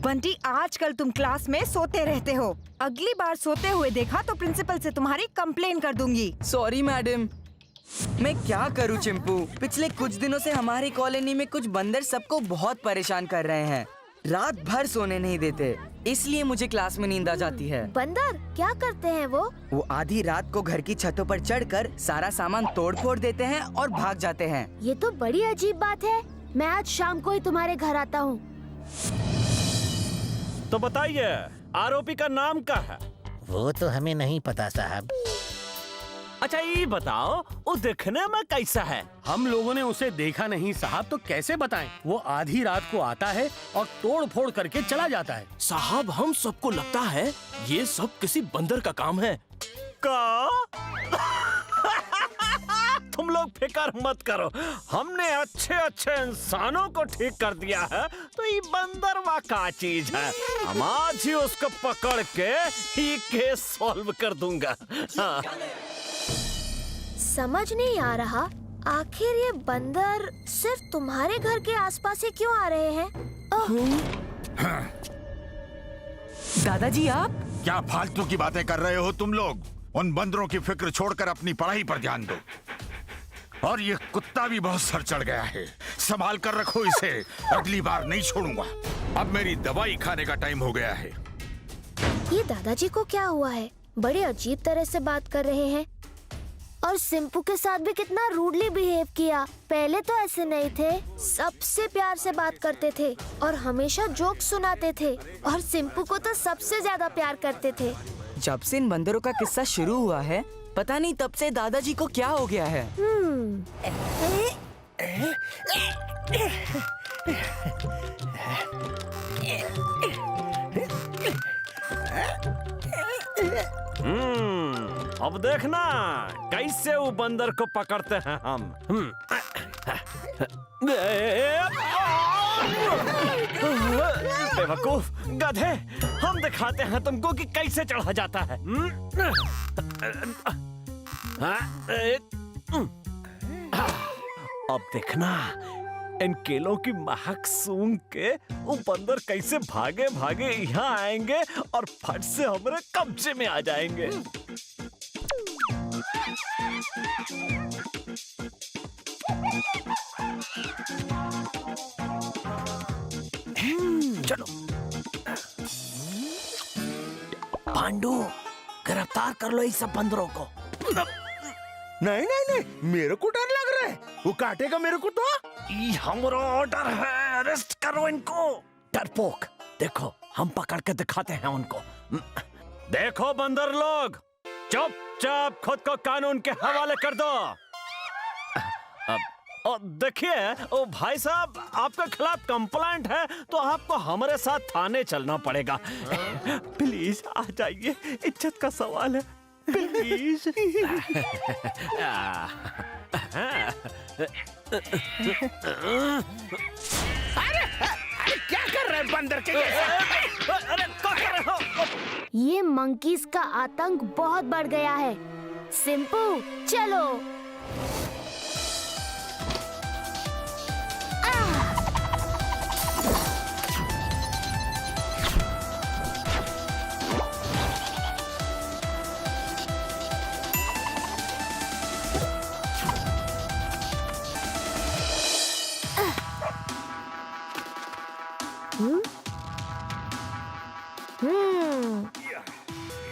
बंटी, आजकल तुम क्लास में सोते रहते हो। अगली बार सोते हुए देखा तो प्रिंसिपल से तुम्हारी कंप्लेन कर दूंगी। Sorry madam. मैं क्या करूं चिंपू, पिछले कुछ दिनों से हमारी कॉलोनी में कुछ बंदर सबको बहुत परेशान कर रहे हैं। रात भर सोने नहीं देते, इसलिए मुझे क्लास में नींद आ जाती है। बंदर क्या करते हैं वो आधी रात को घर की छतों पर चढ़कर सारा सामान तोड़ फोड़ देते हैं और भाग जाते हैं। ये तो बड़ी अजीब बात है। मैं आज शाम को ही तुम्हारे घर आता हूँ। तो बताइए, आरोपी का नाम क्या है? वो तो हमें नहीं पता साहब। अच्छा ये बताओ, वो दिखने में कैसा है? हम लोगों ने उसे देखा नहीं साहब, तो कैसे बताएं? वो आधी रात को आता है और तोड़ फोड़ करके चला जाता है। साहब, हम सबको लगता है ये सब किसी बंदर का काम है। का? तुम लोग फिक्र मत करो, हमने अच्छे अच्छे इंसानों को ठीक कर दिया है, तो ये बंदरवा का चीज है। हम आज ही उसको पकड़ के ये केस सॉल्व कर दूंगा। हाँ। समझ नहीं आ रहा, आखिर ये बंदर सिर्फ तुम्हारे घर के आसपास ही क्यों आ रहे हैं? दादाजी आप? क्या फालतू की बातें कर रहे हो तुम लोग? उन बंदरों की फिक्र छोड़कर अपनी पढ़ाई पर ध्यान दो। और ये कुत्ता भी बहुत सर चढ़ गया है, संभाल कर रखो इसे, अगली बार नहीं छोड़ूंगा। अब मेरी दवाई खाने का टाइम हो गया है। ये दादाजी को क्या हुआ है? बड़े अजीब तरह से बात कर रहे हैं और सिंपू के साथ भी कितना रूडली बिहेव किया। पहले तो ऐसे नहीं थे, सबसे प्यार से बात करते थे और हमेशा जोक सुनाते थे और सिंपू को तो सबसे ज्यादा प्यार करते थे। जब से इन बंदरों का किस्सा शुरू हुआ है, पता नहीं तब से दादाजी को क्या हो गया है। अब देखना कैसे वो बंदर को पकड़ते हैं हम। बेवकूफ गधे, हम दिखाते हैं तुमको कि कैसे चढ़ा जाता है। अब देखना इन केलों की महक सूंघ के वो बंदर कैसे भागे भागे यहाँ आएंगे और फट से हमारे कब्जे में आ जाएंगे। चलो पांडू, गिरफ्तार कर लो इस सब बंदरों को। नहीं नहीं नहीं, मेरे को डर लग रहा है, वो काटेगा मेरे को तो। ये हमारा ऑर्डर है, अरेस्ट करो इनको। डरपोक, देखो हम पकड़ के दिखाते हैं उनको। देखो बंदर लोग, चुपचाप खुद को कानून के हवाले कर दो। अब देखिए, ओ भाई साहब, आपके खिलाफ कंप्लेंट है तो आपको हमारे साथ थाने चलना पड़ेगा। प्लीज आ जाइए, इज्जत का सवाल है, प्लीज। अरे क्या कर रहे हैं बंदर के जैसे? अरे क्या कर रहे हो? ये मंकीज का आतंक बहुत बढ़ गया है। सिंपू चलो।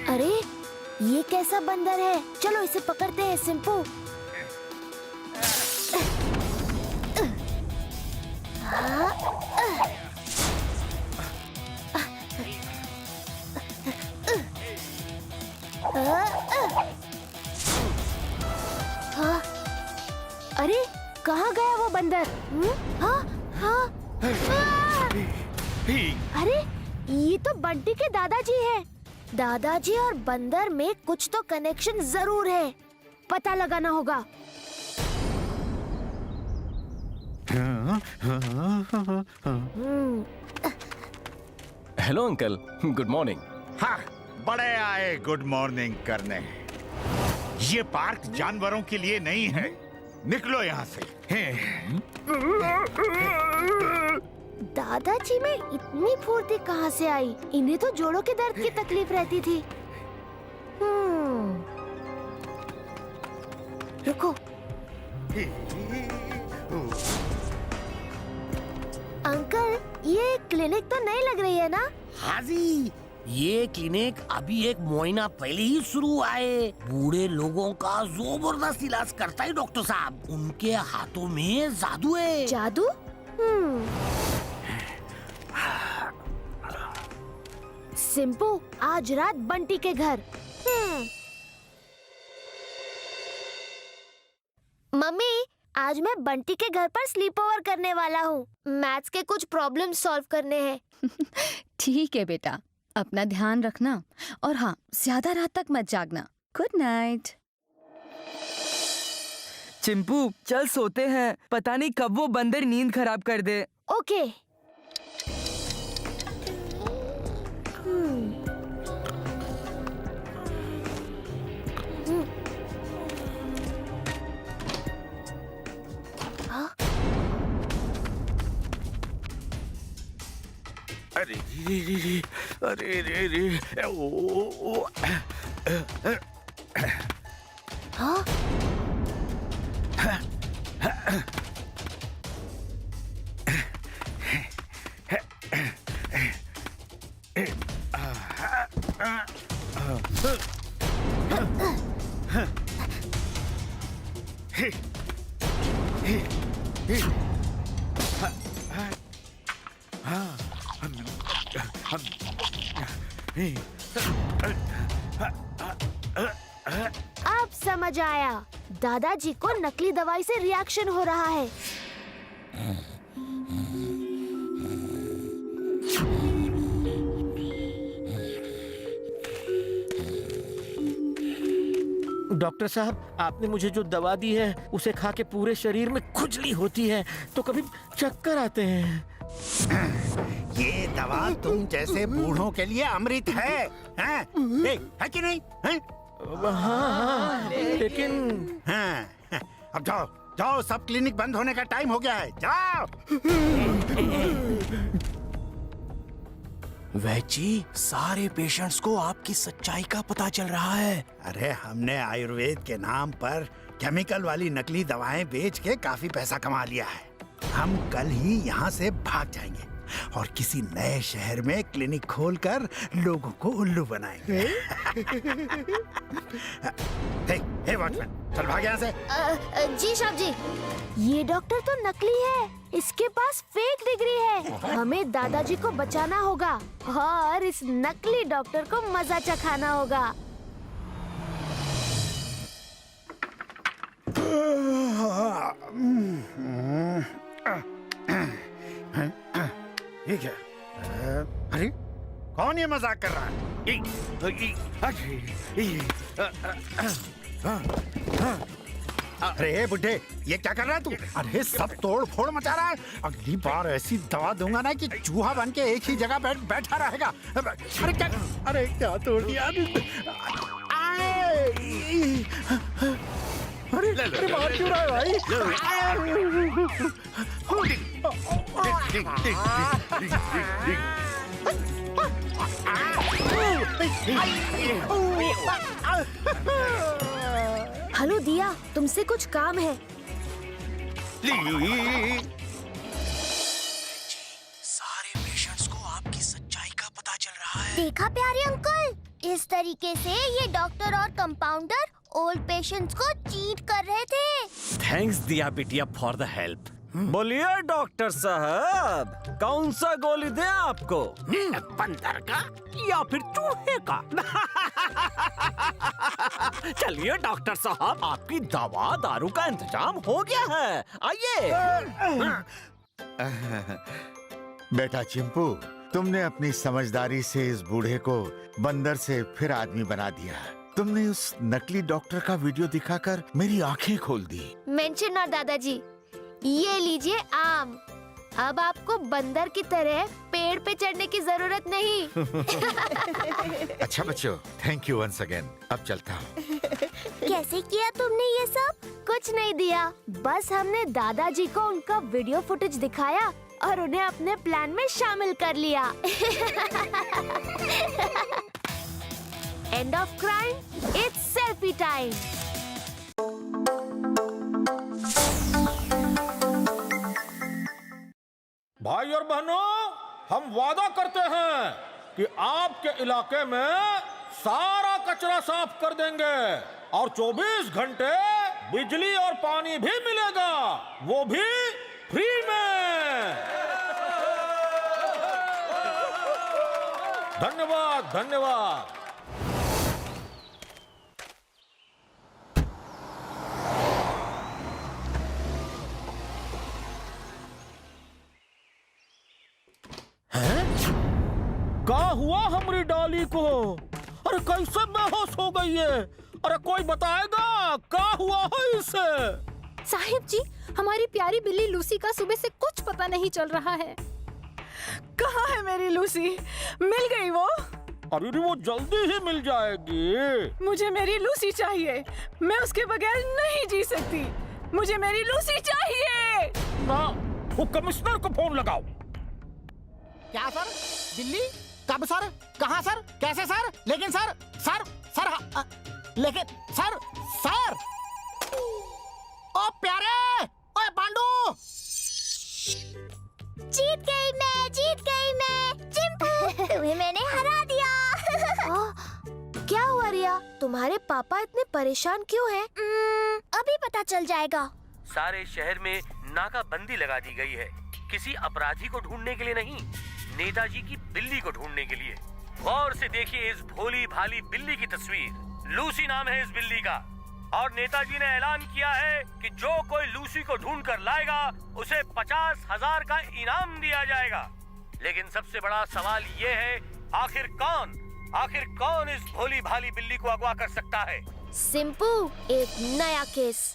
अरे ये कैसा बंदर है? चलो इसे पकड़ते हैं सिंपू। अरे कहाँ गया वो बंदर? हाँ हाँ। अरे ये तो बंटी के दादाजी हैं। दादाजी और बंदर में कुछ तो कनेक्शन जरूर है, पता लगाना होगा। Hello uncle, good morning. हाँ, बड़े आए गुड मॉर्निंग करने। ये पार्क जानवरों के लिए नहीं है, निकलो यहाँ से। दादाजी में इतनी फुर्ती कहाँ से आई? इन्हें तो जोड़ों के दर्द की तकलीफ रहती थी। रुको। अंकल, ये क्लिनिक तो नहीं लग रही है ना? हाजी, ये क्लिनिक अभी एक महीना पहले ही शुरू हुआ है। बूढ़े लोगों का जबरदस्त इलाज करता है डॉक्टर साहब। उनके हाथों में जादू है। जादू? सिंपू, आज रात बंटी के घर। मम्मी, आज मैं बंटी के घर पर स्लीप ओवर करने वाला हूँ। मैथ्स के कुछ प्रॉब्लम सॉल्व करने हैं। ठीक है बेटा, अपना ध्यान रखना और हाँ, ज्यादा रात तक मत जागना। Good night. चिंपू चल सोते हैं, पता नहीं कब वो बंदर नींद खराब कर दे। ओके। अरे रे रे रे, अरे रे रे, ओ हाँ? अब समझ आया, दादाजी को नकली दवाई से रिएक्शन हो रहा है। डॉक्टर साहब, आपने मुझे जो दवा दी है उसे खा के पूरे शरीर में खुजली होती है, तो कभी चक्कर आते हैं। ये दवा तुम जैसे बूढ़ों के लिए अमृत है, हैं? है कि नहीं? हैं? हाँ, लेकिन हाँ, अब जाओ जाओ, सब क्लिनिक बंद होने का टाइम हो गया है, जाओ। वैची, सारे पेशेंट्स को आपकी सच्चाई का पता चल रहा है। अरे हमने आयुर्वेद के नाम पर केमिकल वाली नकली दवाएं बेच के काफी पैसा कमा लिया है। हम कल ही यहाँ से भाग जाएंगे और किसी नए शहर में क्लिनिक खोलकर लोगों को उल्लू बनाएंगे। हे वॉचमैन, चल भाग यहाँ से। जी साहब जी। ये डॉक्टर तो नकली है, इसके पास फेक डिग्री है। हमें दादाजी को बचाना होगा और इस नकली डॉक्टर को मजा चखाना होगा। ये क्या? अरे कौन ये मजाक कर रहा है? अरे बुड्ढे, ये क्या कर रहा है तू? अरे सब तोड़ फोड़ मचा रहा है। अगली बार ऐसी दवा दूंगा ना कि चूहा बन के एक ही जगह बैठा रहेगा। अरे क्या तोड़ दिया? अरे मार क्यों रहा है भाई? हेलो दिया, तुमसे कुछ काम है। सारे पेशेंट्स को आपकी सच्चाई का पता चल रहा है। देखा प्यारे अंकल, इस तरीके से ये डॉक्टर और कंपाउंडर ओल्ड पेशेंट्स को चीट कर रहे थे। थैंक्स दिया बिटिया फॉर द हेल्प। बोलिए डॉक्टर साहब, कौन सा गोली दे आपको? बंदर का या फिर चूहे का? चलिए डॉक्टर साहब, आपकी दवा दारू का इंतजाम हो गया है, आइए। बेटा चिंपू, तुमने अपनी समझदारी से इस बूढ़े को बंदर से फिर आदमी बना दिया। तुमने उस नकली डॉक्टर का वीडियो दिखाकर मेरी आंखें खोल दी। मेंशन ना दादाजी, ये लीजिए आम। अब आपको बंदर की तरह पेड़ पे चढ़ने की जरूरत नहीं। अच्छा बच्चों, थैंक यू वंस अगेन। अब चलता हूँ। कैसे किया तुमने ये सब? कुछ नहीं दिया, बस हमने दादाजी को उनका वीडियो फुटेज दिखाया और उन्हें अपने प्लान में शामिल कर लिया। End of crime, it's selfie time. भाई और बहनों, हम वादा करते हैं कि आपके इलाके में सारा कचरा साफ कर देंगे और 24 घंटे बिजली और पानी भी मिलेगा, वो भी फ्री में। धन्यवाद धन्यवाद। क्या हुआ हमारी डॉली को? अरे कैसे बेहोश हो गई है? अरे कोई बताएगा क्या हुआ है इसे? साहिब जी, हमारी प्यारी बिल्ली लूसी का सुबह से कुछ पता नहीं चल रहा है। कहाँ है मेरी लूसी? मिल गई वो? अरे वो जल्दी ही मिल जाएगी। मुझे मेरी लूसी चाहिए, मैं उसके बगैर नहीं जी सकती। मुझे मेरी लूसी चाहिए। ना, वो कमिश्नर को फोन लगाओ। क्या सर? दिल्ली? कब सर? कहाँ सर? कैसे सर? लेकिन सर लेकिन सर ओ प्यारे, ओए पांडू। जीत गई मैं चिंपू। तुम्हें मैंने हरा दिया। क्या हुआ रिया? तुम्हारे पापा इतने परेशान क्यों हैं? अभी पता चल जाएगा। सारे शहर में नाकाबंदी लगा दी गई है, किसी अपराधी को ढूंढने के लिए नहीं, नेताजी की बिल्ली को ढूंढने के लिए। गौर से देखिए इस भोली भाली बिल्ली की तस्वीर। लूसी नाम है इस बिल्ली का, और नेताजी ने ऐलान किया है कि जो कोई लूसी को ढूंढ कर लाएगा उसे 50,000 का इनाम दिया जाएगा। लेकिन सबसे बड़ा सवाल ये है, आखिर कौन इस भोली भाली बिल्ली को अगवा कर सकता है? सिंपू, एक नया केस।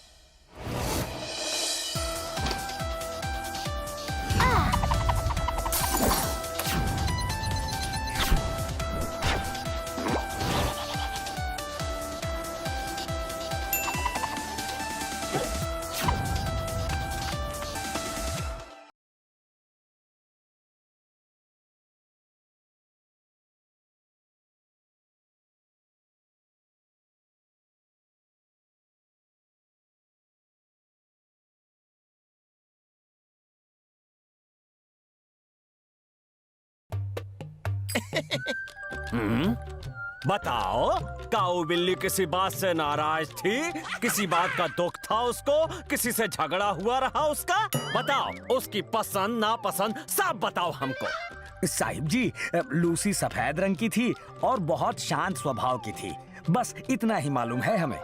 बताओ, काऊ बिल्ली किसी बात से नाराज थी? किसी बात का दुख था उसको? किसी से झगड़ा हुआ रहा उसका? बताओ, उसकी पसंद नापसंद सब बताओ हमको। साहिब जी, लूसी सफेद रंग की थी और बहुत शांत स्वभाव की थी, बस इतना ही मालूम है हमें।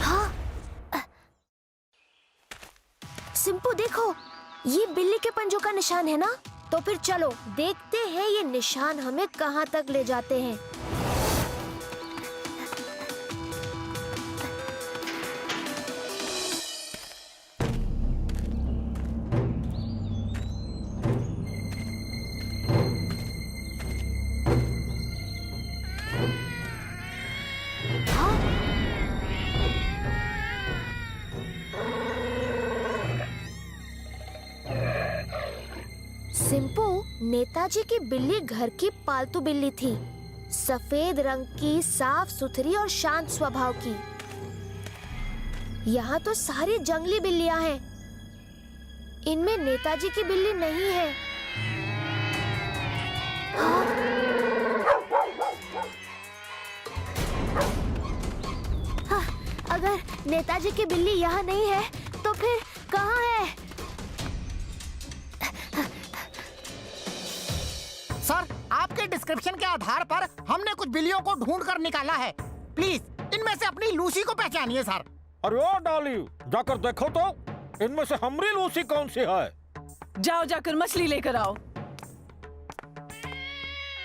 हाँ? सिंपू देखो, ये बिल्ली के पंजों का निशान है ना? तो फिर चलो देखते हैं ये निशान हमें कहाँ तक ले जाते हैं। सिंपू, नेताजी की बिल्ली घर की पालतू बिल्ली थी, सफेद रंग की, साफ सुथरी और शांत स्वभाव की। यहाँ तो सारी जंगली बिल्लियाँ हैं, इनमें नेताजी की बिल्ली नहीं है। हाँ, अगर नेताजी की बिल्ली यहाँ नहीं है तो फिर कहाँ है? सर, आपके डिस्क्रिप्शन के आधार पर हमने कुछ बिल्लियों को ढूंढ कर निकाला है। प्लीज इनमें से अपनी लूसी को पहचानिए सर। अरे ओ डॉली, जाकर देखो तो इनमें से हमारी लूसी कौन सी है। जाओ जाकर मछली लेकर आओ।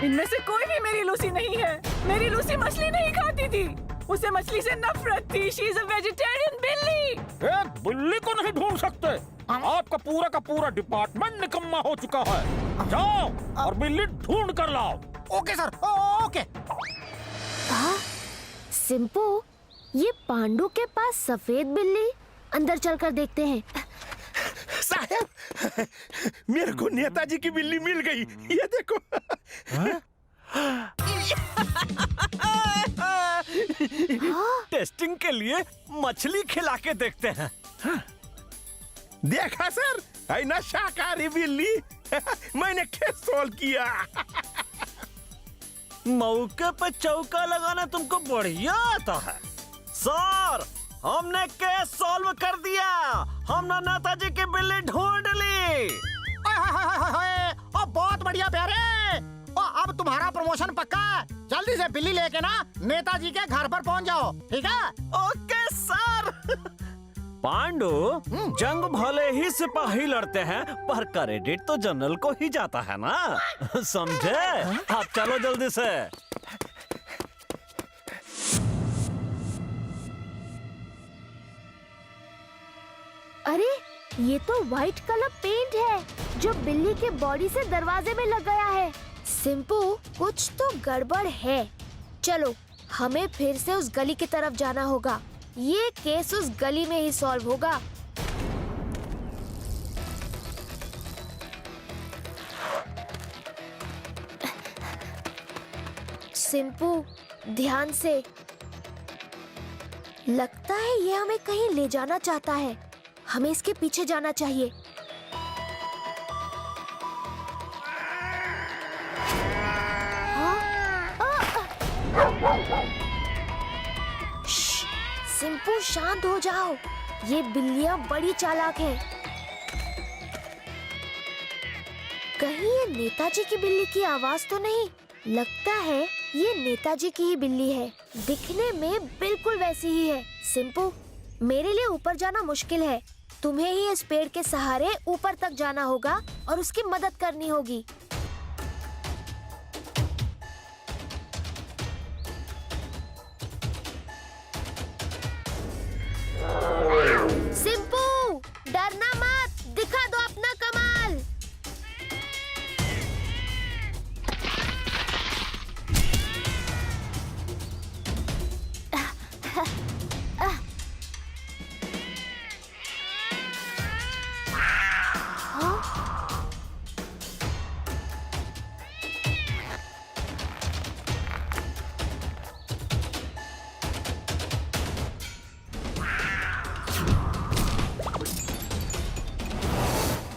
इनमें से कोई भी मेरी लूसी नहीं है। मेरी लूसी मछली नहीं खाती थी, उसे मछली से नफरत थी। शी इज अ वेजिटेरियन बिल्ली। एक बिल्ली को नहीं ढूंढ सकते? आपका पूरा का पूरा डिपार्टमेंट निकम्मा हो चुका है। जाओ और बिल्ली ढूंढ कर लाओ। Okay sir, okay. सिंपू, ये पांडू के पास सफेद बिल्ली, अंदर चलकर देखते हैं। साहब, मेरे को नेताजी की बिल्ली मिल गई, ये देखो। टेस्टिंग के लिए मछली खिला के देखते हैं। देखा सर, है ना शाकाहारी बिल्ली। मैंने केस सॉल्व किया। मौके पे चौका लगाना तुमको बढ़िया आता है। सर, हमने केस सॉल्व कर दिया। हमने नेताजी की बिल्ली ढूंढ ली। ओ बहुत बढ़िया प्यारे। ओ अब तुम्हारा प्रमोशन पक्का है। जल्दी से बिल्ली लेके ना नेताजी के घर पर पहुंच जाओ, ठीक है? Okay sir. पांडु, जंग भले ही सिपाही लड़ते हैं, पर क्रेडिट तो जनरल को ही जाता है ना। समझे? आप चलो जल्दी से। अरे ये तो व्हाइट कलर पेंट है जो बिल्ली के बॉडी से दरवाजे में लग गया है। सिंपू, कुछ तो गड़बड़ है। चलो हमें फिर से उस गली की तरफ जाना होगा। ये केस उस गली में ही सॉल्व होगा। सिंपू, ध्यान से। लगता है ये हमें कहीं ले जाना चाहता है। हमें इसके पीछे जाना चाहिए। सिंपू, शांत हो जाओ। ये बिल्लियां बड़ी चालाक हैं। कहीं ये नेताजी की बिल्ली की आवाज तो नहीं? लगता है ये नेताजी की ही बिल्ली है। दिखने में बिल्कुल वैसी ही है। सिंपू, मेरे लिए ऊपर जाना मुश्किल है। तुम्हें ही इस पेड़ के सहारे ऊपर तक जाना होगा और उसकी मदद करनी होगी। सिंपू, डरना मत, दिखा दो अपना कमाल।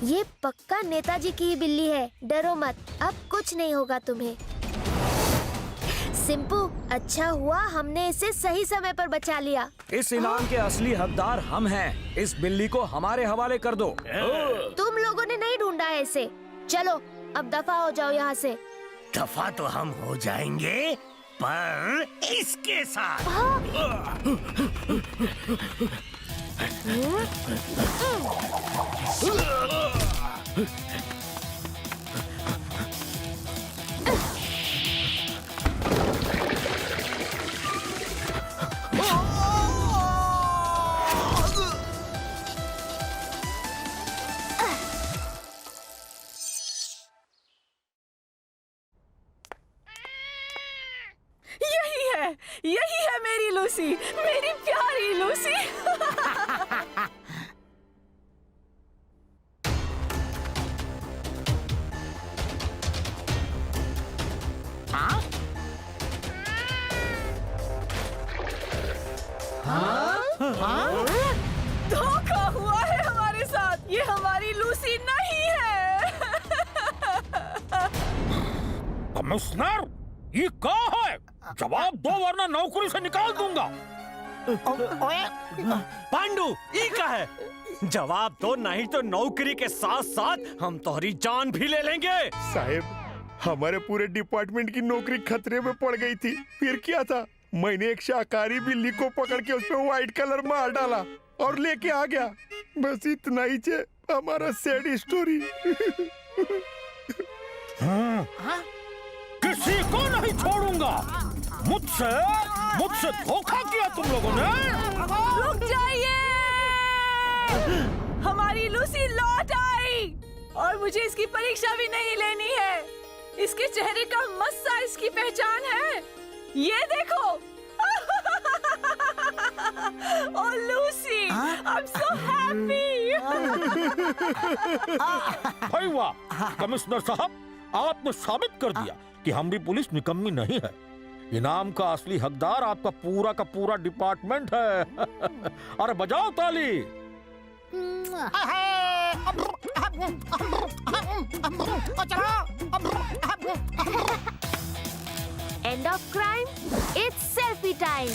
ये पक्का नेताजी की ही बिल्ली है। डरो मत, अब कुछ नहीं होगा तुम्हें। सिंपू, अच्छा हुआ हमने इसे सही समय पर बचा लिया। इस इनाम के असली हकदार हम हैं। इस बिल्ली को हमारे हवाले कर दो। तुम लोगों ने नहीं ढूंढा है इसे। चलो अब दफा हो जाओ यहाँ से। दफा तो हम हो जाएंगे, पर इसके साथ। यही है मेरी लूसी, मेरी प्यारी लूसी। धोखा हुआ है हमारे साथ। ये हमारी लूसी नहीं है। कमिश्नर, ये क्या है? जवाब दो वरना नौकरी से निकाल दूंगा। पांडु, ये क्या है? जवाब दो, नहीं तो नौकरी के साथ साथ हम तुम्हारी जान भी ले लेंगे। साहब, हमारे पूरे डिपार्टमेंट की नौकरी खतरे में पड़ गई थी। फिर क्या था, मैंने एक शाकाहारी बिल्ली को पकड़ के उस पे व्हाइट कलर मार डाला और लेके आ गया। बस इतना ही है हमारा सैड स्टोरी। किसी को नहीं छोड़ूंगा। मुझसे धोखा किया तुम लोगों ने। रुक जाइए, हमारी लूसी लौट आई और मुझे इसकी परीक्षा भी नहीं लेनी है। इसके चेहरे का मस्सा इसकी पहचान है। ये देखो। Oh, Lucy, I'm so happy. भाई वाह कमिश्नर साहब, आपने साबित कर दिया कि हम भी पुलिस निकम्मी नहीं है। इनाम का असली हकदार आपका पूरा डिपार्टमेंट है। अरे बजाओ ताली। End of crime. It's selfie time.